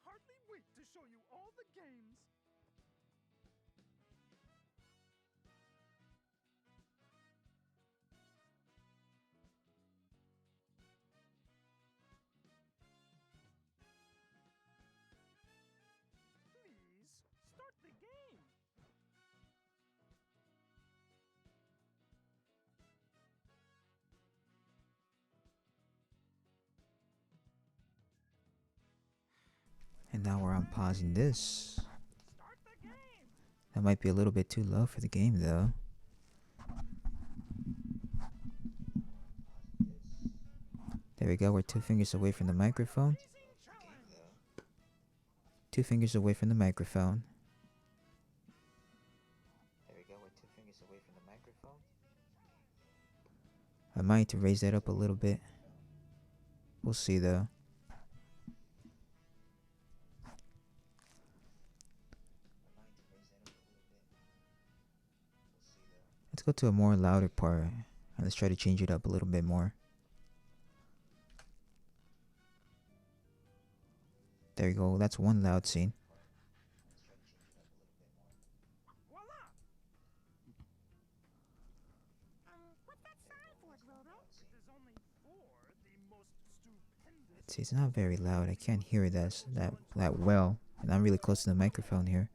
hardly wait to show you all the games. Please, start the game. And now we're unpausing this. Start the game. That might be a little bit too low for the game though. There we go, we're 2 fingers away from the microphone. Amazing challenge. 2 fingers away from the microphone. There we go, we're 2 fingers away from the microphone. I might need to raise that up a little bit. We'll see though. Let's go to a more louder part and let's try to change it up a little bit more. There you go, that's one loud scene. Voila. What's that sign for, Grover? It is only for the most stupendous. See, it's not very loud. I can't hear that well. And I'm really close to the microphone here.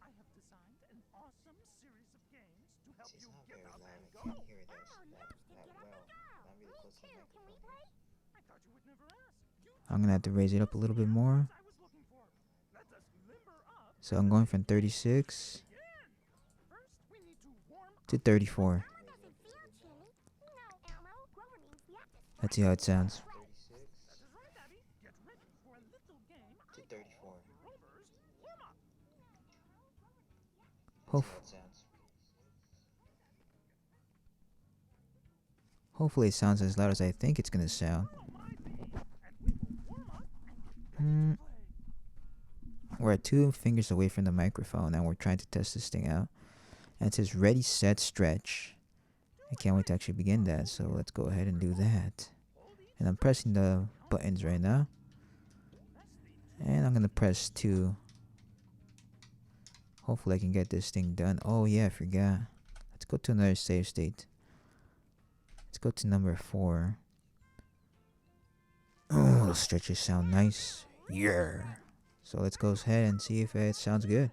I have designed an awesome series of games to help you get up and go. Oh, nice to get up and go. Me too. Can we play? I thought you would never ask. You I'm gonna have to raise it up a little bit more. I was looking for. Let us limber up. So I'm going from 36 Begin. First, we need to warm up. to 34. Elmo doesn't feel chilly. No, Elmo. Grover means we have to start. Let's see how it sounds. That is right, Abby. Get ready for a little game. To 34. Grover's warm up. Hopefully it sounds as loud as I think it's gonna sound. Follow my lead, and we will warm up and get ready to play. We're at 2 fingers away from the microphone and we're trying to test this thing out. And it says ready, set, stretch. I can't wait to actually begin that, so let's go ahead and do that. And I'm pressing the buttons right now. And I'm gonna press 2. Hopefully I can get this thing done. Oh yeah, I forgot. Let's go to another save state. Let's go to number 4. Oh, those stretches sound nice. Yeah. So let's go ahead and see if it sounds good.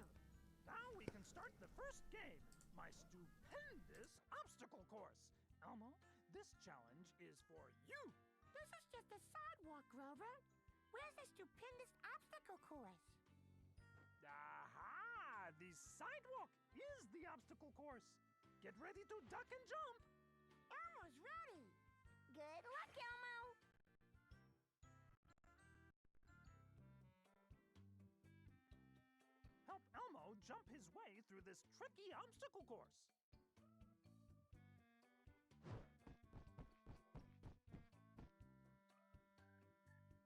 Now we can start the first game, my stupendous obstacle course. Elmo, this challenge is for you. This is just a sidewalk, Grover. Where's the stupendous obstacle course? Aha! The sidewalk is the obstacle course. Get ready to duck and jump. Elmo's ready. Good luck, Elmo. Help Elmo jump his way through this tricky obstacle course.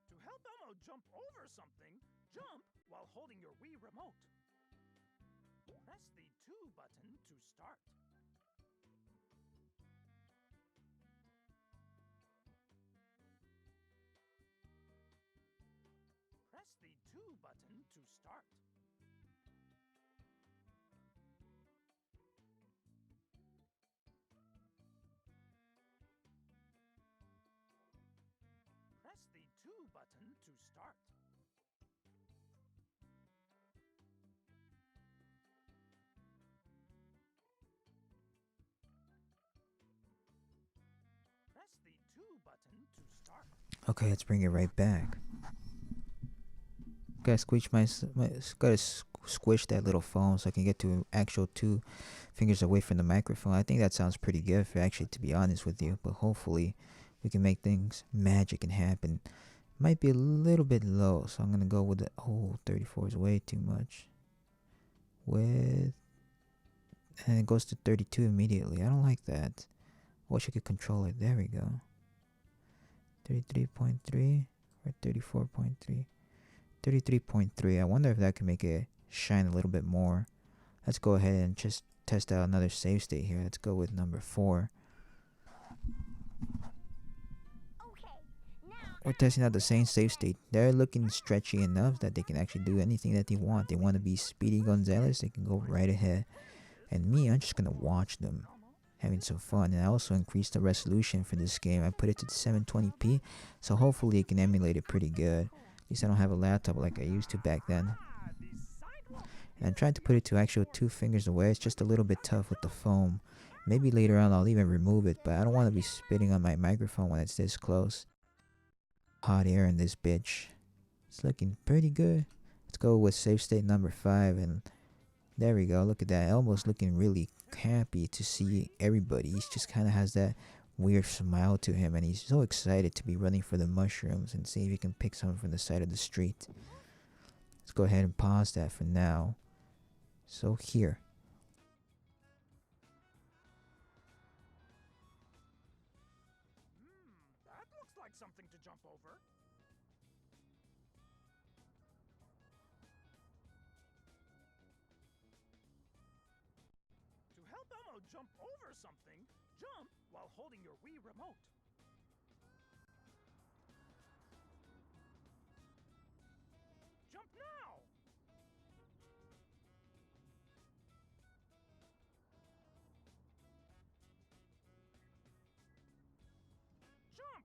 To help Elmo jump over something, jump while holding your Wii remote. Press the 2 button to start. Press the 2 button to start. Press the 2 button to start. Press the 2 button to start. Okay, let's bring it right back. Gotta squish that little phone so I can get to actual 2 fingers away from the microphone. I think that sounds pretty good, actually, to be honest with you. But hopefully, we can make things magic and happen. Might be a little bit low, so I'm gonna go with the 34 is way too much. And it goes to 32 immediately. I don't like that. Wish I could control it. There we go. 33.3 or 34.3. 33.3. I wonder if that can make it shine a little bit more. Let's go ahead and just test out another save state here. Let's go with number 4. Okay, now we're testing out the same save state. They're looking stretchy enough that they can actually do anything that they want. They want to be Speedy Gonzalez, they can go right ahead. And me, I'm just gonna watch them having some fun. And I also increased the resolution for this game. I put it to 720p, so hopefully it can emulate it pretty good. At least I don't have a laptop like I used to back then. And I'm trying to put it to actual 2 fingers away. It's just a little bit tough with the foam. Maybe later on I'll even remove it, but I don't want to be spitting on my microphone when it's this close. Hot air in this bitch. It's looking pretty good. Let's go with save state number 5, and there we go. Look at that. Elmo's looking really happy to see everybody. He just kind of has that weird smile to him, and he's so excited to be running for the mushrooms and see if he can pick some from the side of the street. Let's go ahead and pause that for now. So here. That looks like something to jump over. To help Elmo jump over something, jump while holding your Wii remote. Jump now! Jump!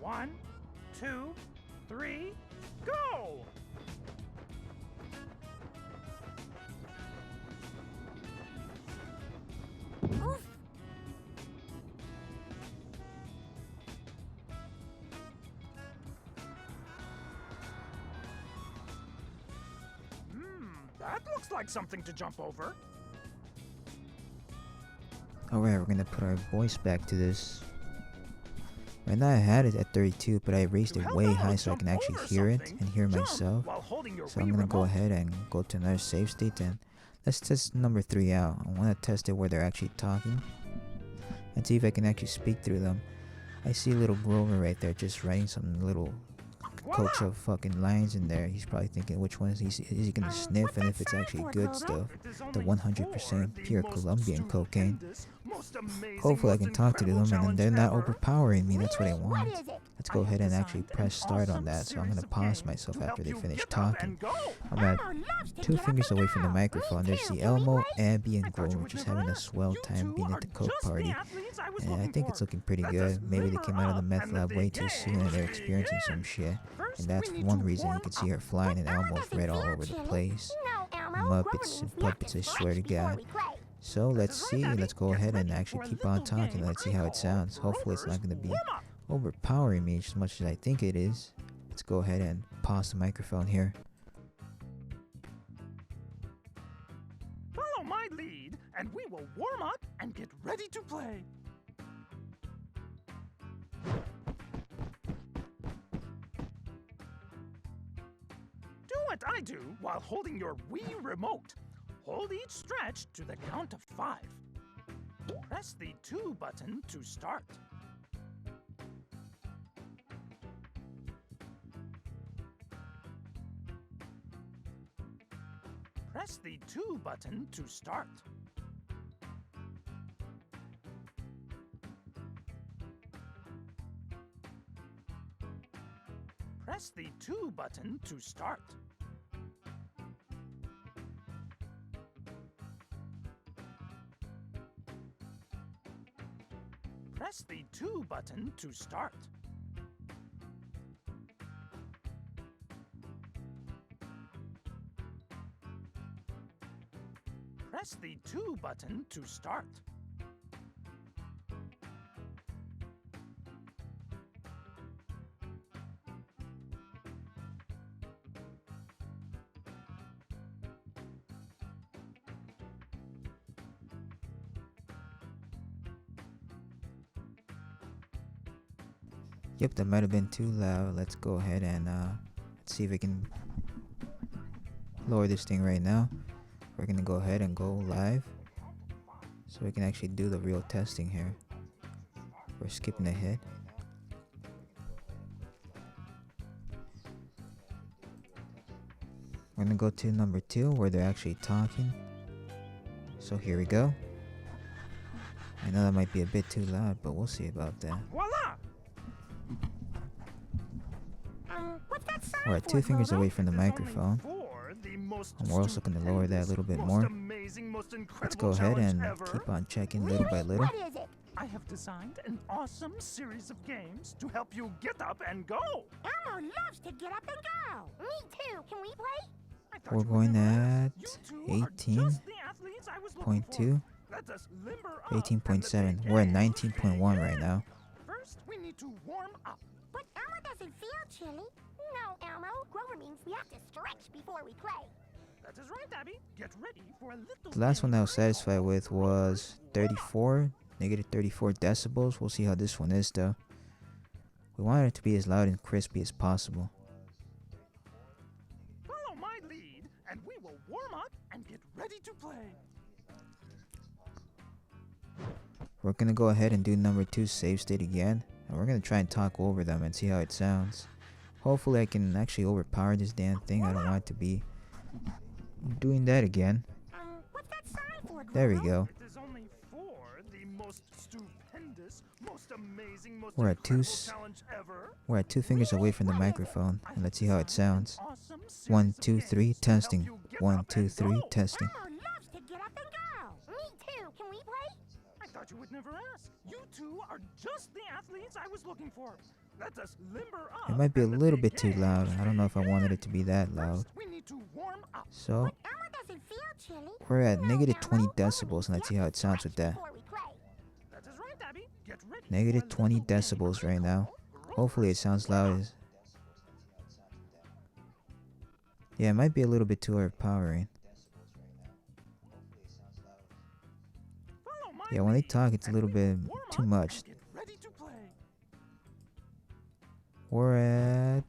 One, two, three, go! Oof. looks like something to jump over. Alright, we're gonna put our voice back to this. Right now I had it at 32, but I raised To it help way Elmo high so I jump can actually over hear it something, and hear jump myself. while holding your So I'm Wii gonna go remote. ahead and go to another save state, and let's test number 3 out. I wanna test it where they're actually talking and see if I can actually speak through them. I see little Grover right there just writing some little coach of fucking lines in there. He's probably thinking which one is he gonna sniff and if it's actually good stuff. It is The only 100% for the pure most Colombian cocaine. stupendous, most amazing, Hopefully I most can talk to them and then incredible they're not challenge ever. overpowering me. That's what I Really? want. What is it? Let's go I have ahead and actually designed press an start on awesome that. So I'm series gonna of pause games myself to help after they you finish get up talking. and go. I'm at Elmo loves to 2 get up fingers and away from the go. microphone. Me There's too. the Can we Elmo, play? Abby, I and thought you Grover would just never having a ask. swell You time two being are at the Coke just the party. athletes I was And I looking think for. it's looking pretty Let us good. Maybe they limber came out of the up meth and let lab the way too soon and they're games experiencing some begin. shit. First, And that's we need one to reason you warm can see up. her flying and Elmo Elmo's doesn't red all feel over the chilly. place. No, Elmo. Muppets Grover and means we have puppets, to I swear to stretch before God. we play. So That let's is right, see. Abby. Let's go Get ahead and ready actually for a keep on little talking. game Let's see I how it call sounds. Hopefully it's not Grover's going to be Warm Up. overpowering me as much as I think it is. Let's go ahead and pause the microphone here. Follow my lead, and we will warm up and get ready to play. Do what I do while holding your Wii remote. Hold each stretch to the count of 5. Press the 2 button to start. Press the 2 button to start. Press the 2 button to start. Press the 2 button to start. Press the 2 button to start. Yep, that might have been too loud. Let's go ahead and let's see if we can lower this thing right now. We're gonna go ahead and go live so we can actually do the real testing here. We're skipping ahead. We're gonna go to number 2 where they're actually talking. So here we go. I know that might be a bit too loud, but we'll see about that. Voila! What's that sign We're at for, 2 fingers Grover? away from the It is only microphone. for the most And we're also gonna lower that a little bit stupendous, more. most amazing, most Let's go incredible ahead challenge and ever. keep on checking Really? little by little. What is it? I have designed an awesome series of games to help you get up and go. Elmo loves to get up and go. Me too. Can we play? I thought We're you would going never at ask. You two are 18. just the athletes I was looking for. 0.2, Let us limber up and let the 18.7. We're at games 19.1 right begin. now. First, we need to warm up. But Elmo doesn't feel chilly. No, Elmo. Grover means we have to stretch before we play. That is right, Abby. Get ready for a little The last one I game was satisfied with was 34, negative 34 decibels. We'll see how this one is though. We want it to be as loud and crispy as possible. Follow my lead, and we will warm up and get ready to play. We're gonna go ahead and do number 2 save state again. And we're gonna try and talk over them and see how it sounds. Hopefully I can actually overpower this damn thing. I don't want it to be doing that again. What's that sign for, Grover? There we go. It is only for the most stupendous, most amazing, most We're at incredible 2 challenge ever. We're at 2 fingers away from the microphone. And let's see how it sounds. Awesome series 1, of 2, 3, games to help testing. you get 1, up 2, and 3, go. testing. Elmo loves to get up and go. Me too. Can we play? I thought you would never ask. You two are just the athletes I was looking for. Let us limber up. It might be a and let little the bit too loud. games I don't know if I wanted it to be that begin. loud. First, we need to warm up. So Elmo doesn't feel chilly. we're at No, negative Elmo. 20 Grover decibels means and we let's see have how to it sounds with stretch that. before we play. That is right, Abby. Get ready Negative for a 20 little game decibels I right now. call Hopefully it Grover's sounds Warm loud Up. as... Yeah, it might be a little bit too overpowering. my Yeah, when they lead, talk, it's a and little we bit will warm too up much. and get ready to play. We're at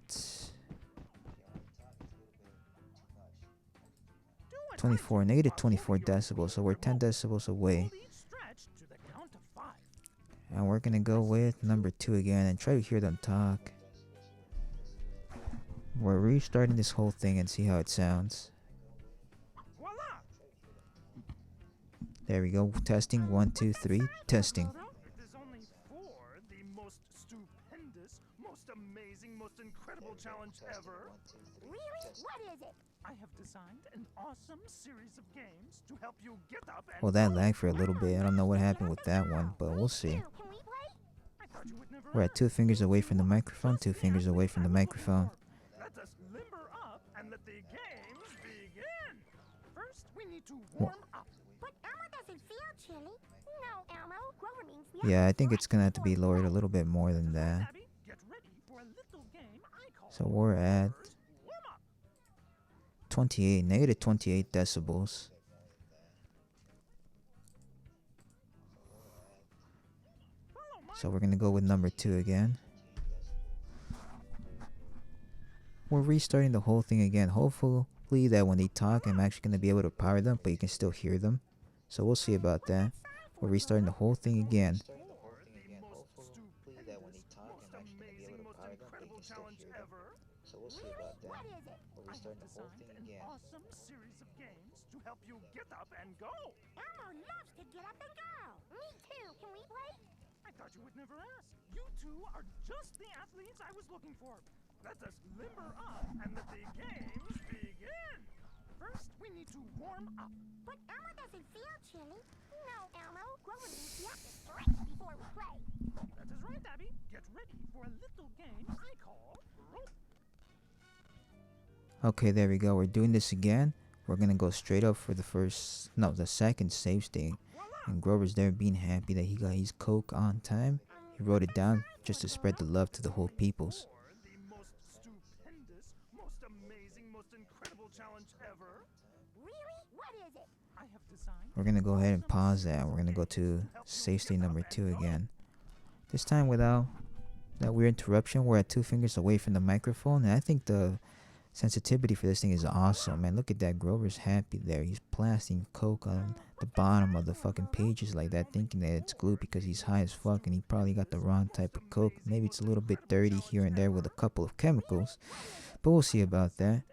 Do what I 24, do negative while 24 holding your decibels, so Wii we're 10 remote. decibels away. Hold each stretch to the count of 5. And we're gonna go with number 2 again and try to hear them talk. We're restarting this whole thing and see how it sounds. Voila! There we go. Testing. 1, 2, 3. Testing. It is only for the most stupendous, most amazing, most incredible challenge ever. Really? What is it? I have designed an awesome series of games to help you get up and Well, that go. lagged for a little bit. I don't know what happened with that one, but we'll see. Can we play? I thought you would never We're at 2 ask. fingers You away two from the are microphone. just 2 the fingers away athletes from I the was looking microphone. for. Let us limber up and let the games begin. First, we need to warm up. But Elmo doesn't feel chilly. No, Elmo. Grover means we Yeah, have I think it's gonna have to be lowered a little bit more than that. Abby, get ready for a little game I call So we're at First Warm Up. 28, negative 28 decibels. Follow my So we're gonna go with number 2 again. We're restarting the whole thing again. Hopefully that when they talk, I'm actually gonna be able to power them, but you can still hear them. So we'll see about that. We're restarting the whole thing again. for the most stupendous, most amazing, most incredible challenge ever. So we'll What is it? I have designed an awesome series of games to help you get up and go. Elmo loves to get up and go. Me too. Can we play? I thought you would never ask. You two are just the athletes I was looking for. Let us limber up and let the games begin. First, we need to warm up. But Elmo doesn't feel chilly. No, Elmo. Grover means we have to stretch before we play. That is right, Abby. Get ready for a little game I call rope. Okay, there we go. We're doing this again. We're gonna go straight up for the second save state. And Grover's there being happy that he got his Coke on time. He wrote it down just to spread the love to the whole peoples. For the most stupendous, most amazing, most incredible challenge ever. Really? What is it? I have designed. We're gonna go ahead and pause that. We're gonna go to save state number 2 again. This time without that weird interruption. We're at 2 fingers away from the microphone, and I think the sensitivity for this thing is awesome, man. Look at that. Grover's happy there. He's blasting Coke on the bottom of the fucking pages like that, thinking that it's glue because he's high as fuck and he probably got the wrong type of Coke. Maybe it's a little bit dirty here and there with a couple of chemicals, but we'll see about that.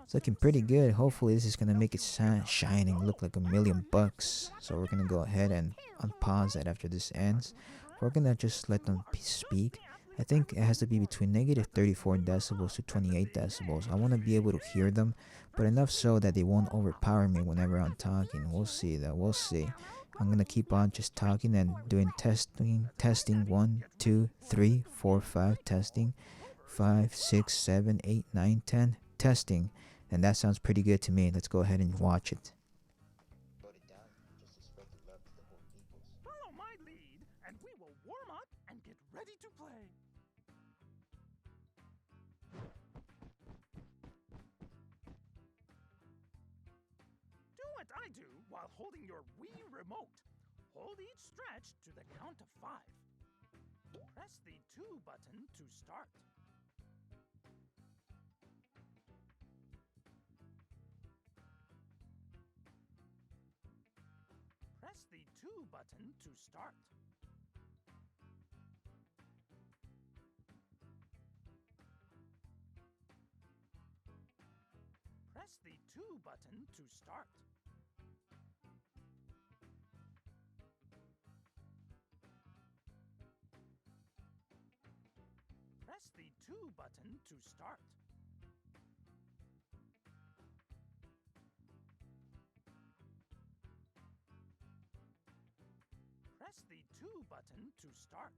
It's looking pretty good. Hopefully this is gonna make it shining, look like $1,000,000. So we're gonna go ahead and unpause that after this ends. We're gonna just let them speak. I think it has to be between negative 34 decibels to 28 decibels. I want to be able to hear them, but enough so that they won't overpower me whenever I'm talking. We'll see that. We'll see. I'm gonna keep on just talking and doing testing. 1, 2, 3, 4, 5. Testing. 5, 6, 7, 8, 9, 10. Testing. And that sounds pretty good to me. Let's go ahead and watch it. Follow my lead, and we will warm up and get ready to play. Do what I do while holding your Wii remote. Hold each stretch to the count of 5. Press the 2 button to start. Press the 2 button to start. Press the 2 button to start. Press the 2 button to start. Press the 2 button to start.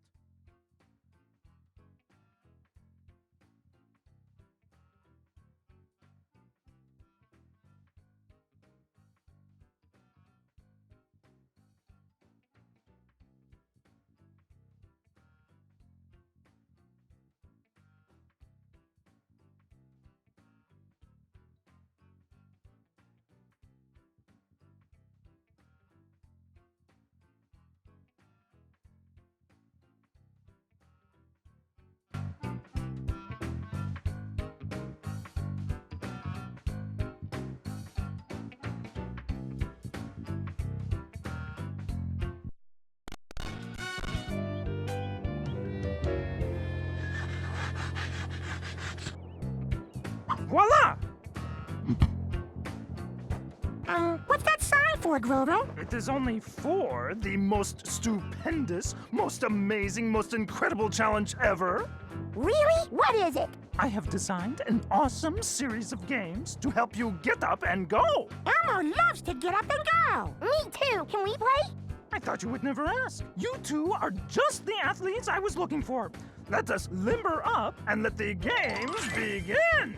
for, Grover? It is only for the most stupendous, most amazing, most incredible challenge ever. Really? What is it? I have designed an awesome series of games to help you get up and go. Elmo loves to get up and go. Me too. Can we play? I thought you would never ask. You two are just the athletes I was looking for. Let us limber up and let the games begin.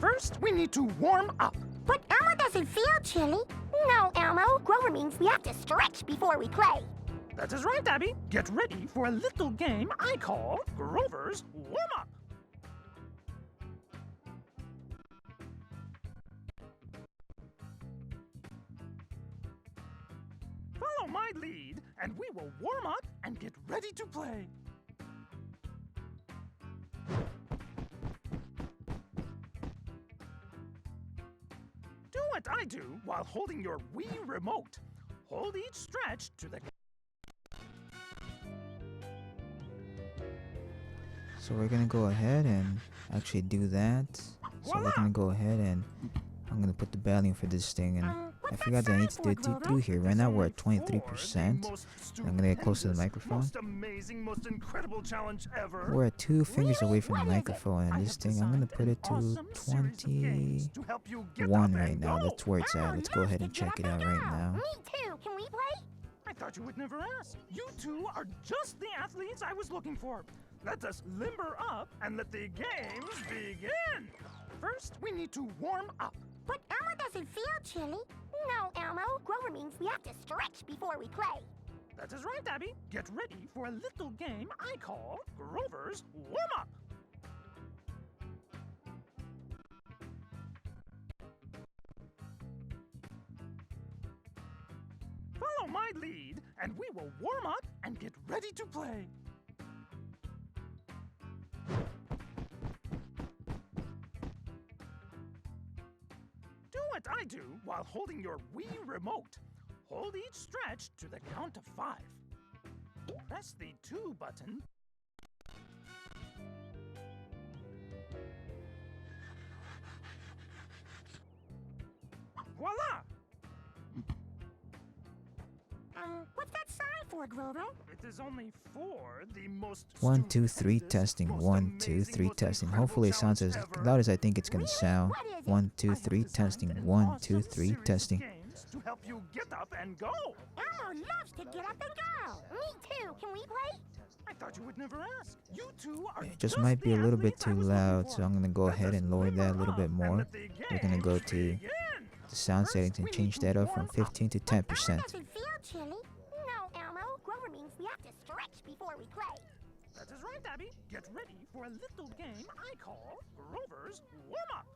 First, we need to warm up. But Elmo doesn't feel chilly. No, Elmo. Grover means we have to stretch before we play. That is right, Abby. Get ready for a little game I call Grover's Warm-Up. Follow my lead, and we will warm up and get ready to play. Do what I do while holding your Wii remote. Hold each stretch to the... So we're gonna go ahead and actually do that. So we're gonna go ahead and I'm gonna put the value for this thing, and I forgot that I need to do it through here. Right now we're at 23%. I'm gonna get close to the microphone. Most amazing, most incredible challenge ever. We're at 2 fingers away from the microphone, and this thing I'm gonna put it to 21 right now. That's where it's at. Let's go ahead and check it out right now. Me too. Can we play? I thought you would never ask. You two are just the athletes I was looking for. Let us limber up and let the games begin. First, we need to warm up. But Elmo doesn't feel chilly. No, Elmo. Grover means we have to stretch before we play. That is right, Abby. Get ready for a little game I call Grover's Warm-Up. Follow my lead, and we will warm up and get ready to play. Do what I do while holding your Wii remote. Hold each stretch to the count of 5. Press the 2 button. Voila! What's that sign for, Grover? It is only for the most 1, 2, 3 stupendous, testing. most 1, 2, amazing, 3 most testing. incredible Hopefully it sounds as challenge ever. loud as I think it's gonna sound. What is it? 1, 2, I have 3 designed testing. an 1, 2, awesome 3 series of testing. games to help you get up and go. Elmo loves to get up and go. Me too. Can we play? I thought you would never ask. You two are It just might be a the little bit athletes I too was loud, looking so for. I'm gonna go Let ahead us and lower that a limber little bit up and more. let the We're gonna go games to begin. the sound settings and we change need that to up from warm up. 15 to Elmo 10%. doesn't feel chilly. No, Elmo. Grover means we have to stretch before we play. That is right, Abby. Get ready for a little game I call Grover's Warm-Up.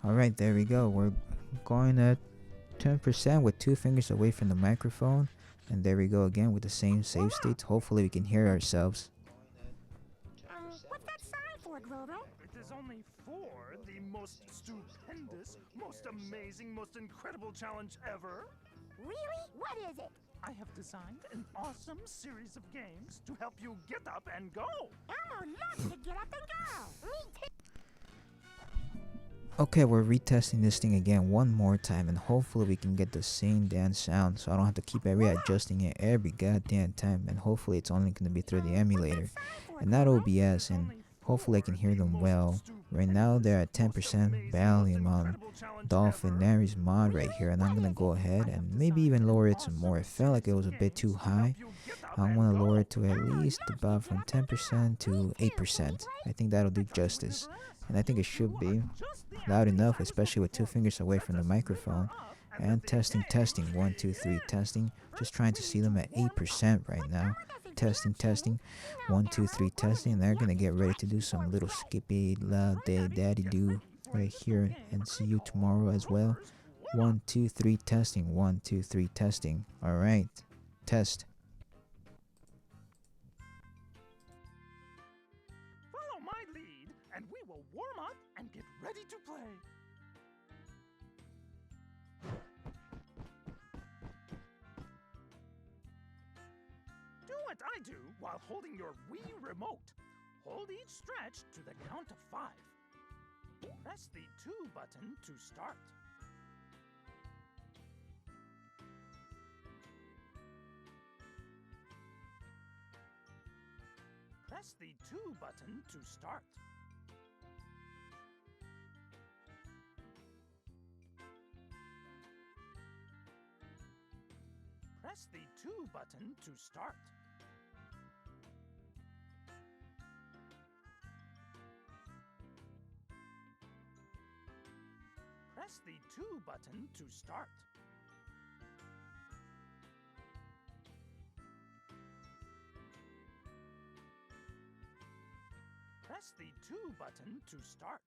Alright, there we go. We're going at 10% with 2 fingers away from the microphone. And there we go again with the same save states. Hopefully we can hear ourselves. What's that sign for, Grover? It is only for the most stupendous, most amazing, most incredible challenge ever. Really? What is it? I have designed an awesome series of games to help you get up and go. Elmo loves to get up and go. Me too. Okay, we're retesting this thing again one more time, and hopefully we can get the same damn sound, so I don't have to keep readjusting it every goddamn time. And hopefully it's only going to be through the emulator and not OBS, and hopefully I can hear them well. Right now they're at 10% volume on Dolphin Nary's mod right here, and I'm going to go ahead and maybe even lower it some more. It felt like it was a bit too high. I want to lower it to at least about from 10% to 8%. I think that'll do justice, and I think it should be loud enough, especially with 2 fingers away from the microphone. And testing, 1, 2, 3 testing. Just trying to see them at 8% right now. Testing, 1, 2, 3 testing. They're gonna get ready to do some little skippy la day daddy do right here, and see you tomorrow as well. 1, 2, 3 testing. 1, 2, 3 testing. All right, test. Follow my lead, and we will warm up and get ready to play. Do what I do while holding your Wii remote. Hold each stretch to the count of 5. Press the 2 button to start. Press the 2 button to start. Press the 2 button to start. Press the 2 button to start. Press the 2 button to start.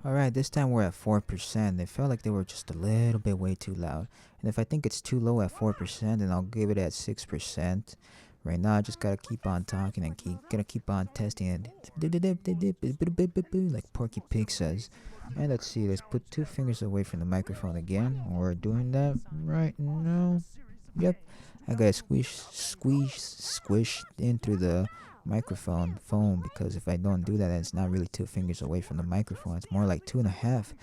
Alright, this time we're at 4%. It felt like they were just a little bit way too loud. And if I think it's too low at 4%, then I'll give it at 6%. Right now, I just gotta keep on talking and keep on testing it. Like Porky Pig says. And let's see, let's put 2 fingers away from the microphone again. We're doing that right now. Yep. I gotta squish in through the microphone foam, because if I don't do that, then it's not really 2 fingers away from the microphone. It's more like 2.5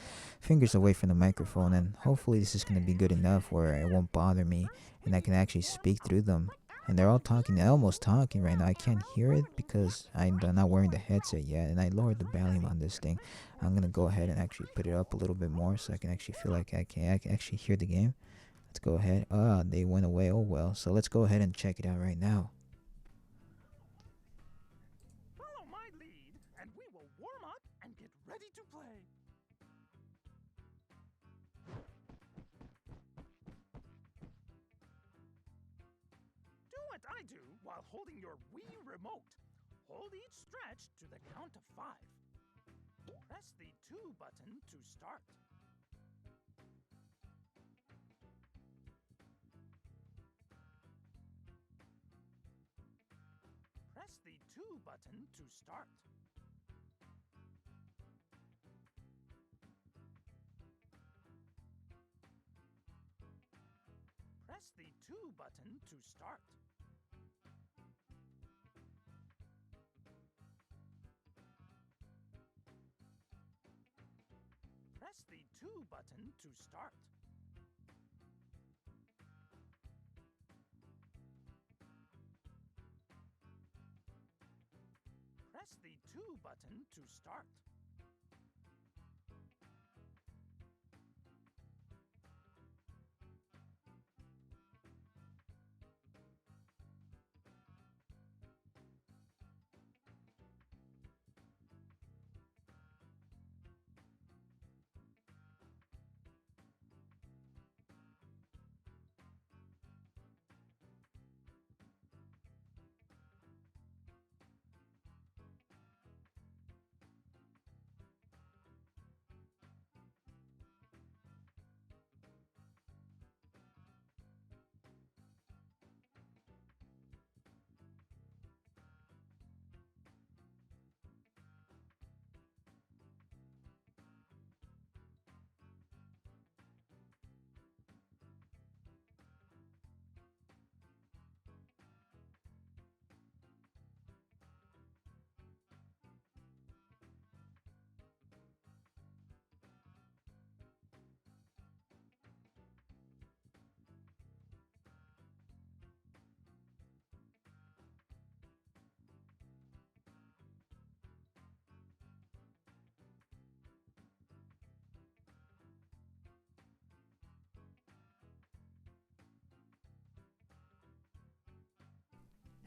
fingers away from the microphone, and hopefully this is gonna be good enough where it won't bother me and I can actually speak through them. And they're all talking, almost talking right now. I can't hear it because I'm not wearing the headset yet, and I lowered the volume on this thing. I'm gonna go ahead and actually put it up a little bit more so I can actually feel like I can actually hear the game. Let's go ahead. They went away. Oh well. So let's go ahead and check it out right now. Follow my lead, and we will warm up and get ready to play. Do what I do while holding your Wii remote. Hold each stretch to the count of 5. Press the 2 button to start. Press the 2 button to start. Press the 2 button to start. Press the 2 button to start. Press the 2 button to start.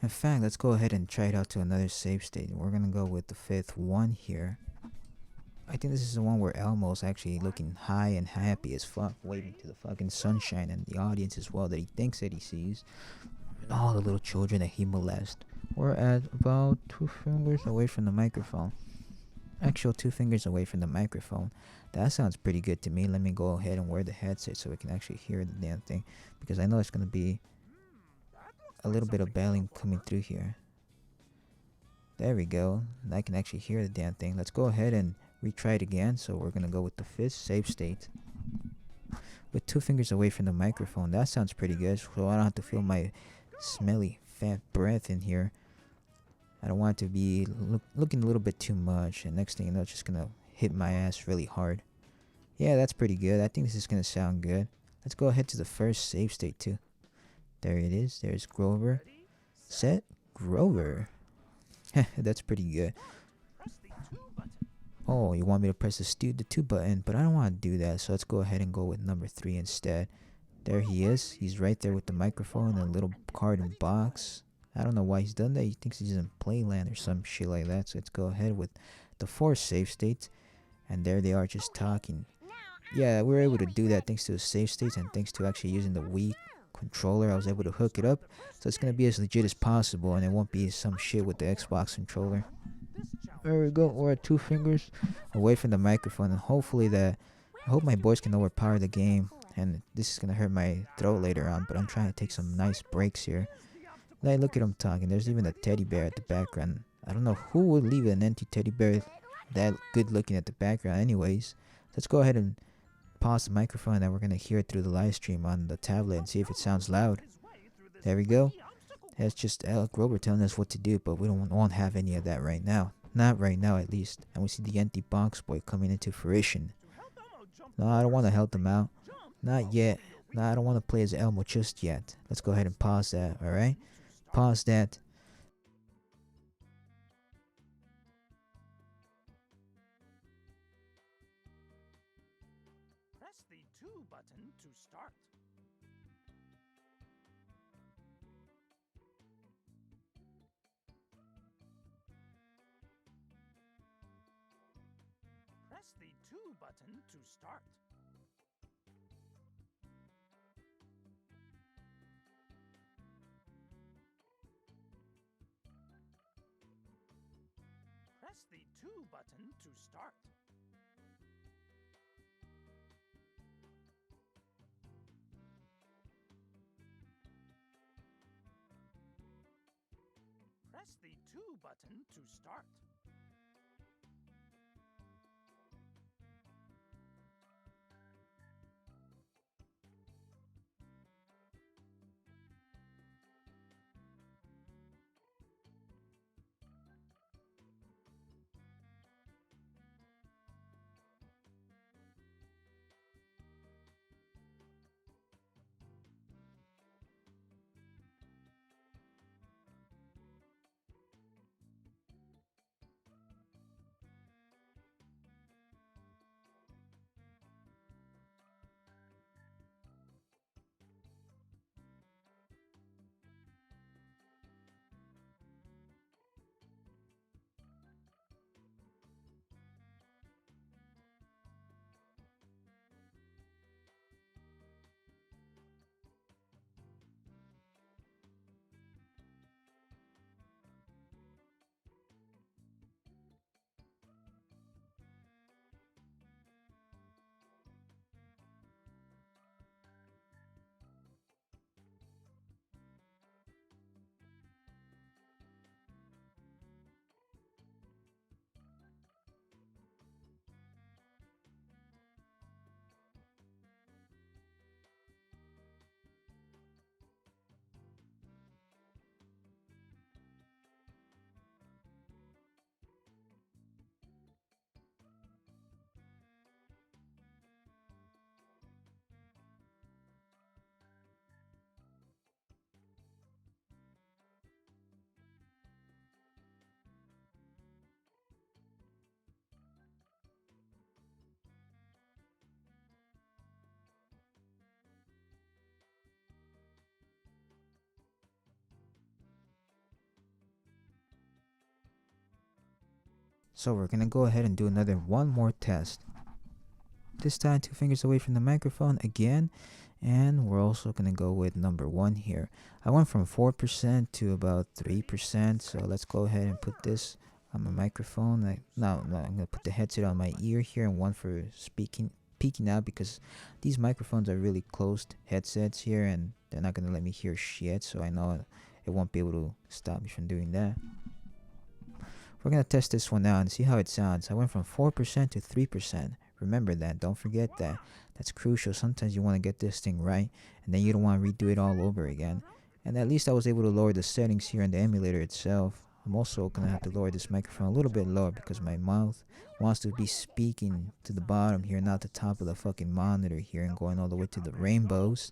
In fact, let's go ahead and try it out to another save state. We're gonna go with the 5th one here. I think this is the one where Elmo's actually looking high and happy as fuck, waving to the fucking sunshine and the audience as well that he thinks that he sees. And all the little children that he molests. We're at about 2 fingers away from the microphone. Actual 2 fingers away from the microphone. That sounds pretty good to me. Let me go ahead and wear the headset so we can actually hear the damn thing, because I know it's gonna be a little bit of bailing coming through here. There we go. I can actually hear the damn thing. Let's go ahead and retry it again. So we're gonna go with the fifth save state. With 2 fingers away from the microphone. That sounds pretty good. So I don't have to feel my smelly fat breath in here. I don't want it to be looking a little bit too much. And next thing you know, it's just gonna hit my ass really hard. Yeah, that's pretty good. I think this is gonna sound good. Let's go ahead to the first save state too. There it is. There's Grover. Set Grover. That's pretty good. Press the 2 button. Oh, you want me to press the 2 button, but I don't want to do that. So let's go ahead and go with number 3 instead. There he is. He's right there with the microphone and a little cardboard box. I don't know why he's done that. He thinks he's in Playland or some shit like that. So let's go ahead with the 4th save state. And there they are just talking. Yeah, we were able to do that thanks to the save states and thanks to actually using the Wii controller. I was able to hook it up. So it's going to be as legit as possible and it won't be some shit with the Xbox controller. There we go. We're at 2 fingers away from the microphone and hopefully that... I hope my boys can overpower the game. And this is going to hurt my throat later on, but I'm trying to take some nice breaks here. Like, look at him talking. There's even a teddy bear at the background. I don't know who would leave an empty teddy bear that good looking at the background anyways. Let's go ahead and pause the microphone and we're going to hear it through the live stream on the tablet and see if it sounds loud. There we go. That's just Alec Grover telling us what to do, but we won't have any of that right now. Not right now at least. And we see the empty box boy coming into fruition. No, I don't want to help them out. Not yet. No, I don't want to play as Elmo just yet. Let's go ahead and pause that, alright? Pause that. Press the 2 button to start. Press the 2 button to start. Press the 2 button to start. Press the 2 button to start. So we're gonna go ahead and do one more test. This time 2 fingers away from the microphone again. And we're also gonna go with number 1 here. I went from 4% to about 3%. So let's go ahead and put this on my microphone. No, I'm gonna put the headset on my ear here and one for peeking out because these microphones are really closed headsets here and they're not gonna let me hear shit. So I know it won't be able to stop me from doing that. We're gonna test this one out and see how it sounds. I went from 4% to 3%. Remember that. Don't forget that. That's crucial. Sometimes you want to get this thing right, and then you don't want to redo it all over again. And at least I was able to lower the settings here in the emulator itself. I'm also gonna have to lower this microphone a little bit lower because my mouth wants to be speaking to the bottom here, not the top of the fucking monitor here, and going all the way to the rainbows.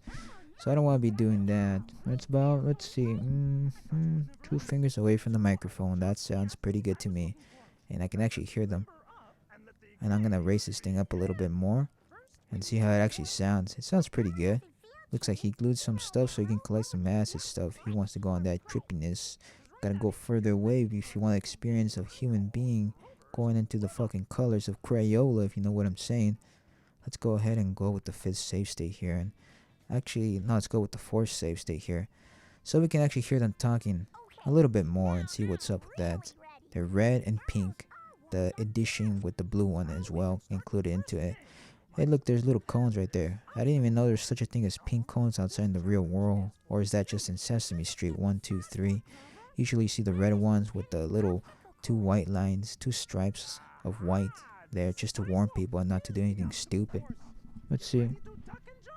So I don't want to be doing that. It's about, let's see, 2 fingers away from the microphone. That sounds pretty good to me. And I can actually hear them. And I'm going to raise this thing up a little bit more and see how it actually sounds. It sounds pretty good. Looks like he glued some stuff so he can collect some acid stuff. He wants to go on that trippiness. Gotta go further away if you want to experience a human being going into the fucking colors of Crayola, if you know what I'm saying. Let's go ahead and go with the 5th save state here. And actually, no, let's go with the 4th save state here. So we can actually hear them talking a little bit more and see what's up with that. They're red and pink. The edition with the blue one as well included into it. Hey, look, there's little cones right there. I didn't even know there's such a thing as pink cones outside in the real world. Or is that just in Sesame Street 1, 2, 3? Usually you see the red ones with the little 2 white lines, 2 stripes of white there just to warn people and not to do anything stupid. Let's see.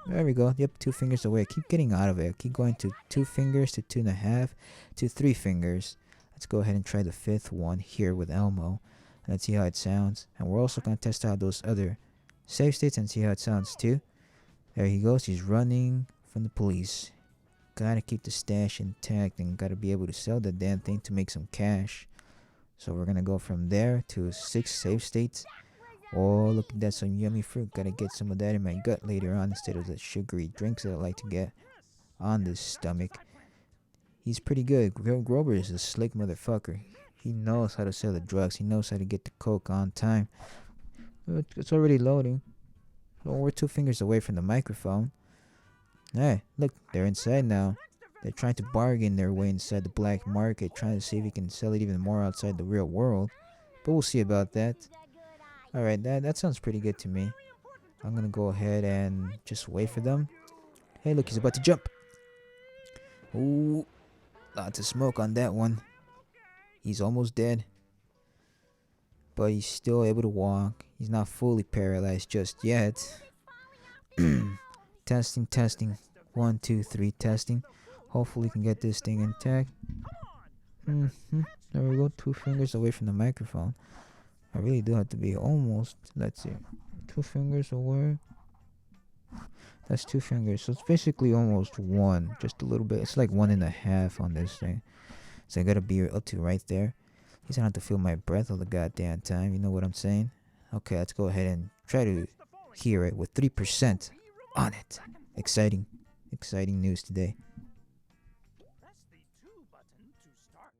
There we go. Yep, 2 fingers away. Keep getting out of it. Keep going to 2 fingers to 2.5 to 3 fingers. Let's go ahead and try the 5th one here with Elmo. And let's see how it sounds. And we're also going to test out those other save states and see how it sounds too. There he goes. He's running from the police. Gotta keep the stash intact and gotta be able to sell the damn thing to make some cash. So we're gonna go from there to 6 save states. Oh, look at that, some yummy fruit. Gotta get some of that in my gut later on instead of the sugary drinks that I like to get on this stomach. He's pretty good. Grover is a slick motherfucker. He knows how to sell the drugs. He knows how to get the coke on time. It's already loading. So we're 2 fingers away from the microphone. Hey, look, they're inside now. They're trying to bargain their way inside the black market, trying to see if we can sell it even more outside the real world. But we'll see about that. Alright, that sounds pretty good to me. I'm gonna go ahead and just wait for them. Hey, look, he's about to jump. Ooh, lots of smoke on that one. He's almost dead. But he's still able to walk. He's not fully paralyzed just yet. Testing. 1, 2, 3, testing. Hopefully we can get this thing intact. There we go, 2 fingers away from the microphone. I really do have to be almost, let's see, 2 fingers away. That's 2 fingers, so it's basically almost 1, just a little bit. It's like 1.5 on this thing. So I gotta be up to right there. He's gonna have to feel my breath all the goddamn time, you know what I'm saying? Okay, let's go ahead and try to hear it with 3% on it. Exciting news today. Press the 2 button to start.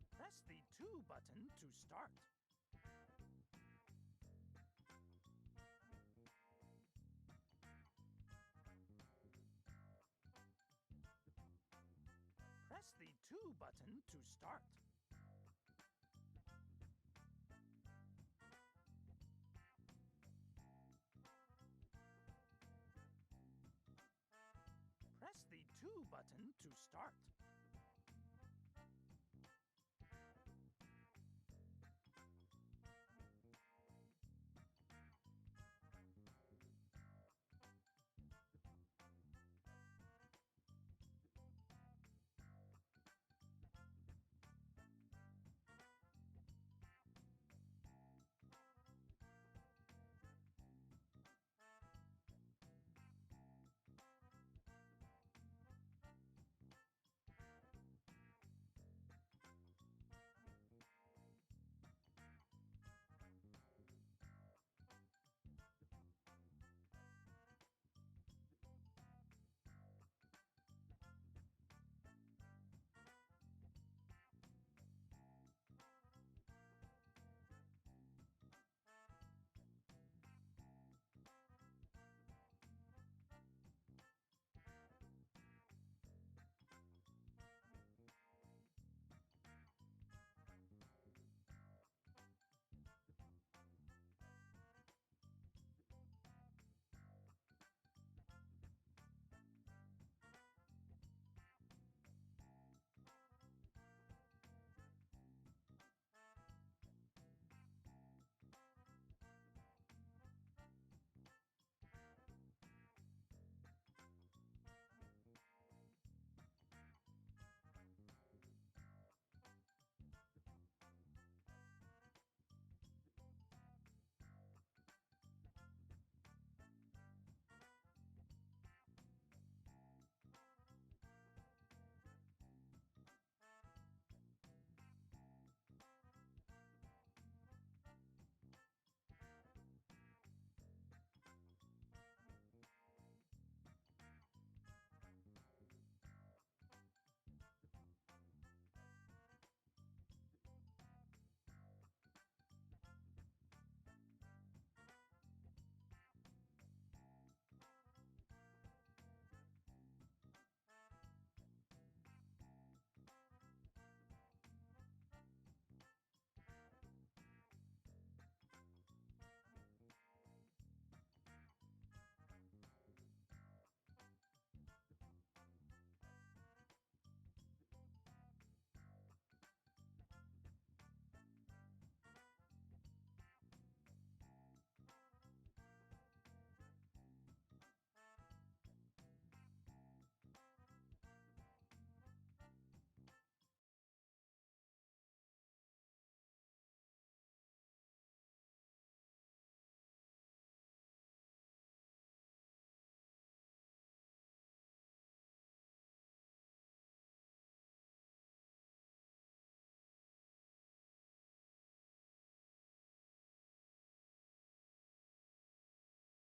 Press the 2 button to start. Press the 2 button to start. Press the 2 button to start. Press the 2 button to start.